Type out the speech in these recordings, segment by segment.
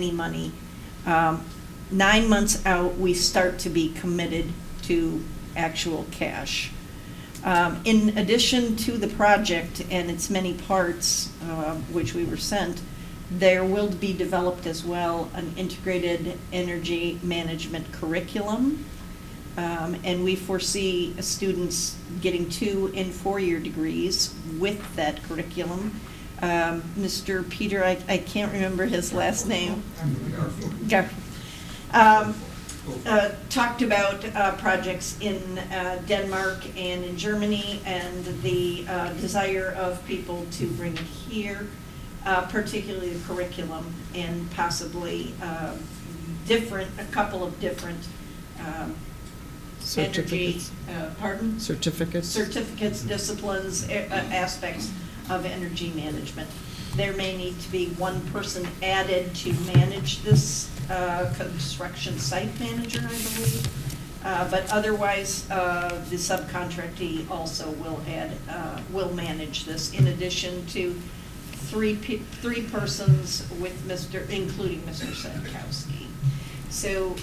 any money. 9 months out, we start to be committed to actual cash. In addition to the project and its many parts, which we were sent, there will be developed as well an integrated energy management curriculum. And we foresee students getting 2 and 4-year degrees with that curriculum. Mr. Peter, I can't remember his last name. Talked about projects in Denmark and in Germany, and the desire of people to bring it here, particularly the curriculum, and possibly a couple of different Certificates. Certificates, disciplines, aspects of energy management. There may need to be one person added to manage this construction site manager, I believe. But otherwise, the subcontractee also will manage this, in addition to three persons including Mr. Sadkowski. So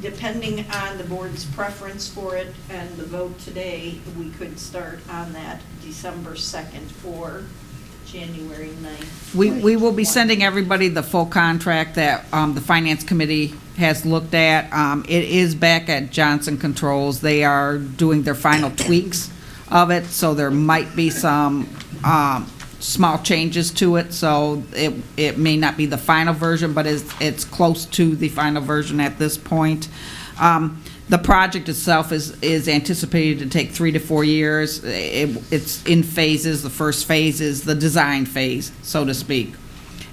depending on the board's preference for it and the vote today, we could start on that December 2nd or January 9th. We will be sending everybody the full contract that the Finance Committee has looked at. It is back at Johnson Controls. They are doing their final tweaks of it, so there might be some small changes to it, so it may not be the final version, but it's close to the final version at this point. The project itself is anticipated to take 3 to 4 years. It's in phases. The first phase is the design phase, so to speak,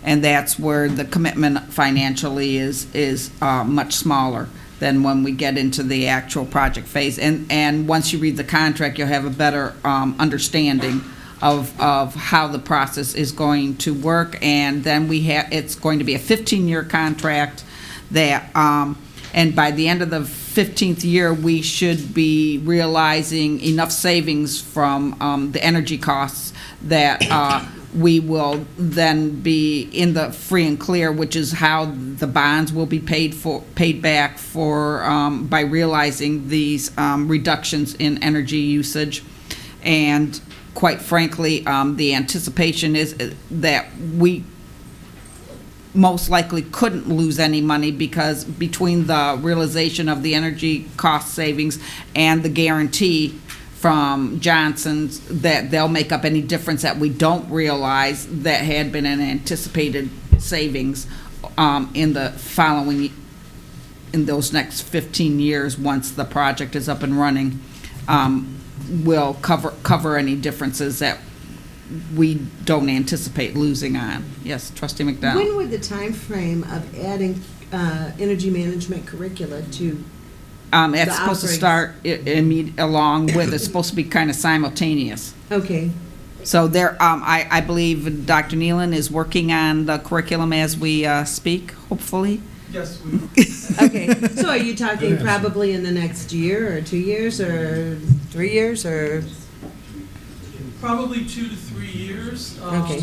and that's where the commitment financially is much smaller than when we get into the actual project phase. And once you read the contract, you'll have a better understanding of how the process is going to work. And then it's going to be a 15-year contract that and by the end of the 15th year, we should be realizing enough savings from the energy costs that we will then be in the free and clear, which is how the bonds will be paid back for by realizing these reductions in energy usage. And quite frankly, the anticipation is that we most likely couldn't lose any money, because between the realization of the energy cost savings and the guarantee from Johnson's, that they'll make up any difference that we don't realize that had been an anticipated savings in those next 15 years once the project is up and running. Will cover any differences that we don't anticipate losing on. Yes, Trustee McDowell. When would the time frame of adding energy management curricula to it's supposed to start along with, it's supposed to be kind of simultaneous. Okay. So there, I believe Dr. Nealon is working on the curriculum as we speak, hopefully. Yes, we will. Okay, so are you talking probably in the next year or 2 years or 3 years or? Probably 2 to 3 years. Okay.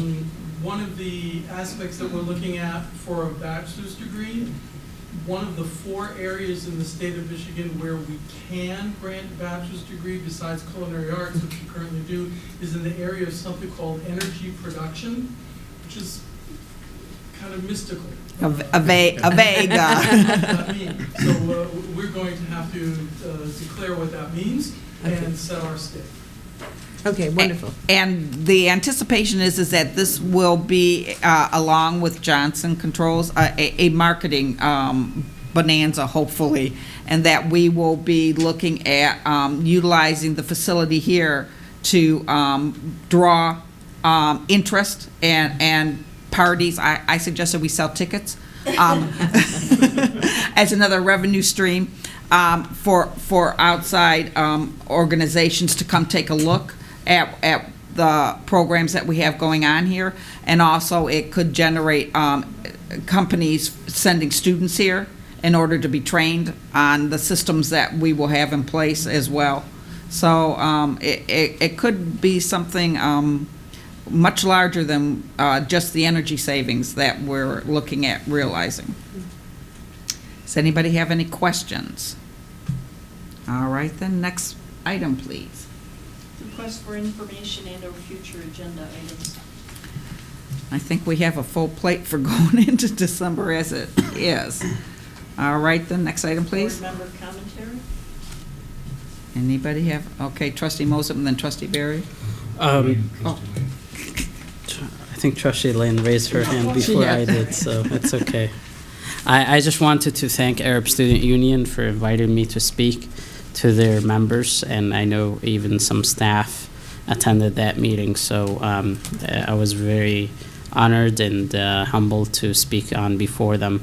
One of the aspects that we're looking at for a bachelor's degree, one of the 4 areas in the state of Michigan where we can grant a bachelor's degree besides culinary arts, which we currently do, is in the area of something called energy production, which is kind of mystical. A vague. That means. So we're going to have to declare what that means and set our stake. Okay, wonderful. And the anticipation is that this will be, along with Johnson Controls, a marketing bonanza, hopefully, and that we will be looking at utilizing the facility here to draw interest and parties. I suggested we sell tickets as another revenue stream for outside organizations to come take a look at the programs that we have going on here. And also it could generate companies sending students here in order to be trained on the systems that we will have in place as well. So it could be something much larger than just the energy savings that we're looking at realizing. Does anybody have any questions? All right, then, next item, please. Request for information and/or future agenda items. I think we have a full plate for going into December as it is. All right, then, next item, please. Board member commentary? Anybody have, okay, trustee Moses and then trustee Barry? I Oh. think trustee Lane raised her hand before I did, so it's okay. I just wanted to thank Arab Student Union for inviting me to speak to their members, and I know even some staff attended that meeting, so I was very honored and humbled to speak on before them.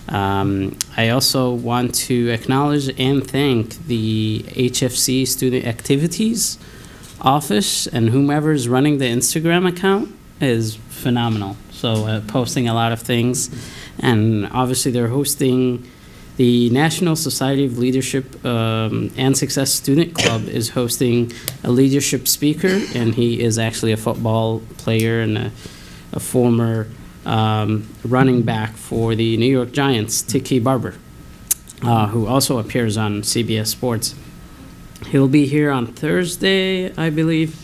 I also want to acknowledge and thank the HFC Student Activities Office, and whomever is running the Instagram account is phenomenal. So posting a lot of things, and obviously they're hosting the National Society of Leadership and Success Student Club is hosting a leadership speaker, and he is actually a football player and a former running back for the New York Giants, Tiki Barber, who also appears on CBS Sports. He'll be here on Thursday, I believe,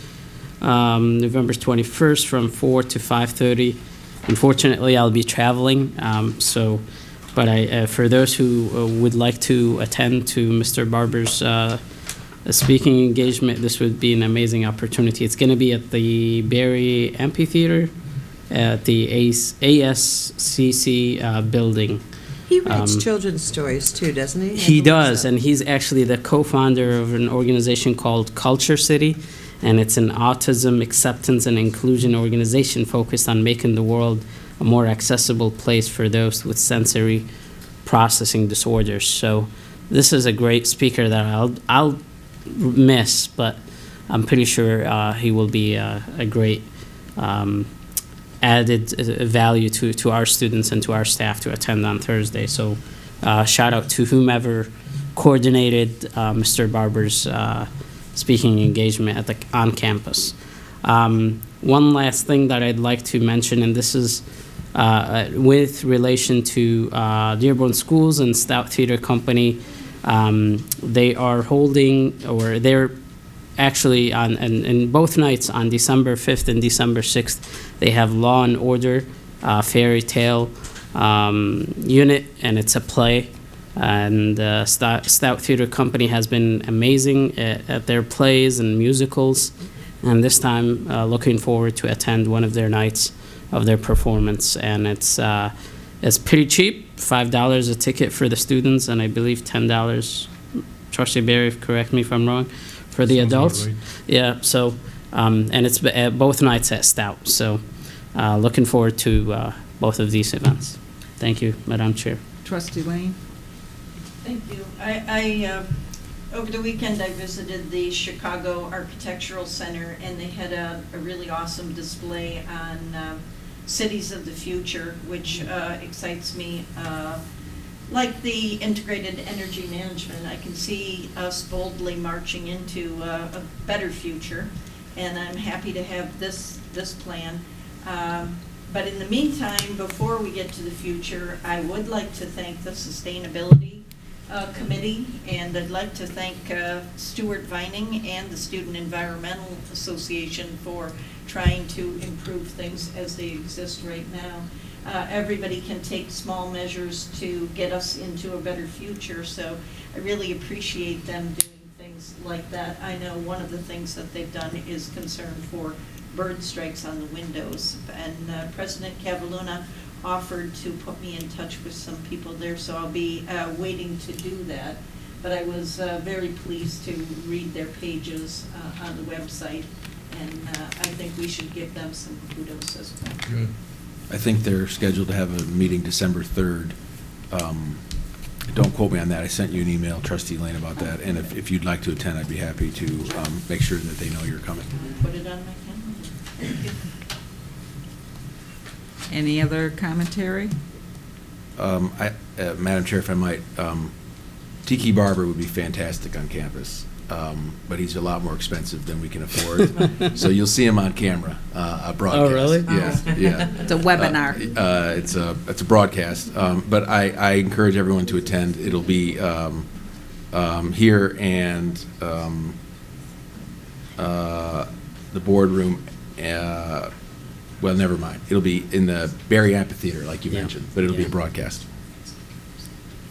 November 21st from 4 to 5:30. Unfortunately, I'll be traveling, but for those who would like to attend to Mr. Barber's speaking engagement, this would be an amazing opportunity. It's going to be at the Barry Amphitheater at the ASCC building. He writes children's stories too, doesn't he? He does, and he's actually the co-founder of an organization called Culture City, and it's an autism acceptance and inclusion organization focused on making the world a more accessible place for those with sensory processing disorders. So this is a great speaker that I'll miss, but I'm pretty sure he will be a great added value to our students and to our staff to attend on Thursday. So shout out to whomever coordinated Mr. Barber's speaking engagement on campus. One last thing that I'd like to mention, and this is with relation to Dearborn Schools and Stout Theater Company. They are holding, or they're actually in both nights on December 5th and December 6th, they have Law and Order Fairy Tale unit, and it's a play. And Stout Theater Company has been amazing at their plays and musicals, and this time looking forward to attend one of their nights of their performance. And it's pretty cheap, $5 a ticket for the students, and I believe $10, Trustee Barry, correct me if I'm wrong, for the adults. Right. Yeah, so, and it's both nights at Stout. So looking forward to both of these events. Thank you, Madam Chair. Trustee Lane? Thank you. I over the weekend, I visited the Chicago Architectural Center, and they had a really awesome display on cities of the future, which excites me. Like the integrated energy management, I can see us boldly marching into a better future, and I'm happy to have this plan. But in the meantime, before we get to the future, I would like to thank the Sustainability Committee, and I'd like to thank Stuart Vining and the Student Environmental Association for trying to improve things as they exist right now. Everybody can take small measures to get us into a better future, so I really appreciate them doing things like that. I know one of the things that they've done is concern for bird strikes on the windows, and President Cavalluna offered to put me in touch with some people there, so I'll be waiting to do that. But I was very pleased to read their pages on the website, and I think we should give them some kudos as well. Good. I think they're scheduled to have a meeting December 3rd. Don't quote me on that. I sent you an email, Trustee Lane, about that. And if you'd like to attend, I'd be happy to make sure that they know you're coming. Put it on my calendar. Thank you. Any other commentary? Madam Chair, if I might, Tiki Barber would be fantastic on campus. but he's a lot more expensive than we can afford. So you'll see him on camera, a broadcast. Oh, really? Yeah, yeah. It's a webinar. It's a broadcast, but I encourage everyone to attend. It'll be here and the boardroom. Well, never mind. It'll be in the Barry Amphitheater, like you Yeah. mentioned, but it'll be a Yeah. broadcast.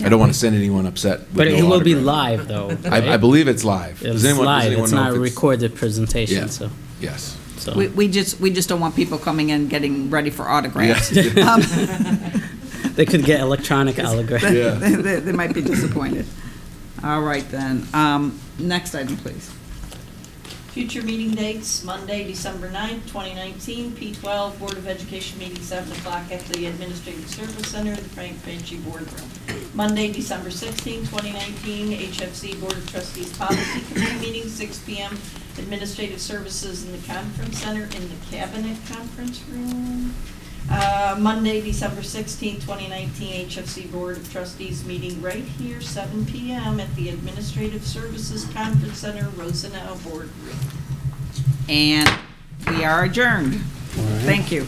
I don't want to send anyone upset. With But no it will be autograph. live, though. I right? believe it's live. It's Does anyone live. know It's if not a recorded presentation, Yeah. so. Yes. so. We just don't want people coming in getting ready for autographs. Yes. Um, They could get electronic autograph. Yeah. They might be disappointed. All right, then. Next item, please. Future meeting dates, Monday, December 9th, 2019, P12, Board of Education meeting 7 o'clock at the Administrative Service Center, the Frank Franchi Boardroom. Monday, December 16th, 2019, HFC Board of Trustees Policy Committee meeting, 6 p.m., Administrative Services in the Conference Center in the Cabinet Conference Room. Monday, December 16th, 2019, HFC Board of Trustees meeting right here, 7 p.m. at the Administrative Services Conference Center, Rosenau Boardroom. And we are adjourned. All right. Thank you.